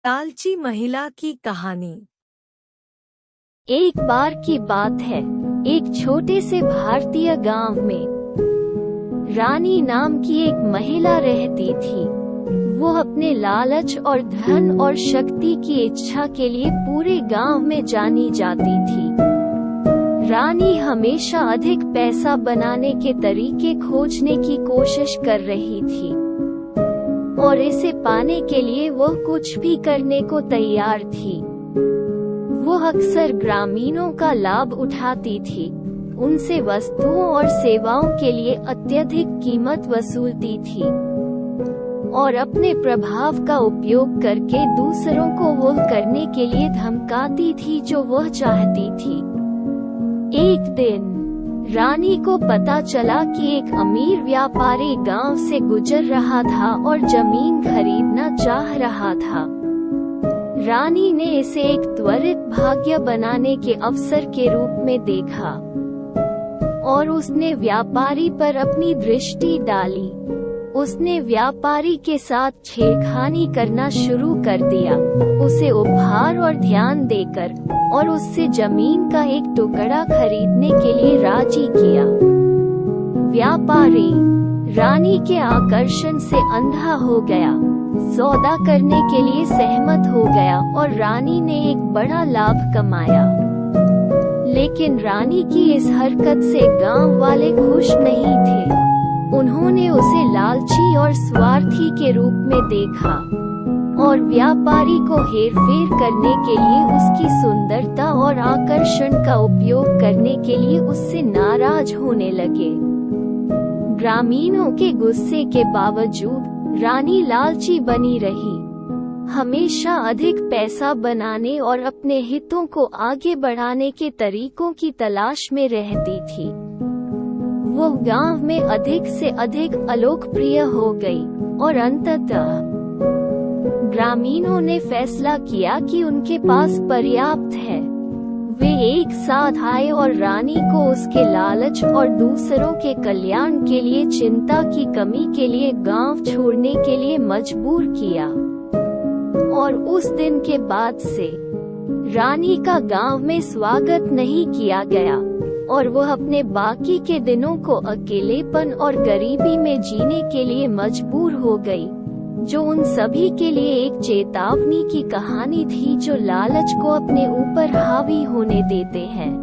लालची महिला की कहानी। एक बार की बात है, एक छोटे से भारतीय गांव में रानी नाम की एक महिला रहती थी। वो अपने लालच और धन और शक्ति की इच्छा के लिए पूरे गांव में जानी जाती थी। रानी हमेशा अधिक पैसा बनाने के तरीके खोजने की कोशिश कर रही थी और इसे पाने के लिए वो कुछ भी करने को तैयार थी। वो अक्सर ग्रामीणों का लाभ उठाती थी, उनसे वस्तुओं और सेवाओं के लिए अत्यधिक कीमत वसूलती थी और अपने प्रभाव का उपयोग करके दूसरों को वो करने के लिए धमकाती थी जो वह चाहती थी। एक दिन रानी को पता चला कि एक अमीर व्यापारी गांव से गुजर रहा था और जमीन खरीदना चाह रहा था। रानी ने इसे एक त्वरित भाग्य बनाने के अवसर के रूप में देखा और उसने व्यापारी पर अपनी दृष्टि डाली। उसने व्यापारी के साथ छेड़खानी करना शुरू कर दिया, उसे उपहार और ध्यान देकर और उससे जमीन का एक टुकड़ा खरीदने के लिए राजी किया। व्यापारी रानी के आकर्षण से अंधा हो गया, सौदा करने के लिए सहमत हो गया और रानी ने एक बड़ा लाभ कमाया। लेकिन रानी की इस हरकत से गांव वाले खुश नहीं थे। उन्होंने उसे लालची और स्वार्थी के रूप में देखा और व्यापारी को हेरफेर करने के लिए उसकी सुंदरता और आकर्षण का उपयोग करने के लिए उससे नाराज होने लगे। ग्रामीणों के गुस्से के बावजूद रानी लालची बनी रही, हमेशा अधिक पैसा बनाने और अपने हितों को आगे बढ़ाने के तरीकों की तलाश में रहती थी। वो गांव में अधिक से अधिक अलोकप्रिय हो गई और अंततः ग्रामीणों ने फैसला किया कि उनके पास पर्याप्त है। वे एक साथ आए और रानी को उसके लालच और दूसरों के कल्याण के लिए चिंता की कमी के लिए गांव छोड़ने के लिए मजबूर किया। और उस दिन के बाद से रानी का गांव में स्वागत नहीं किया गया और वह अपने बाकी के दिनों को अकेलेपन और गरीबी में जीने के लिए मजबूर हो गई, जो उन सभी के लिए एक चेतावनी की कहानी थी जो लालच को अपने ऊपर हावी होने देते हैं।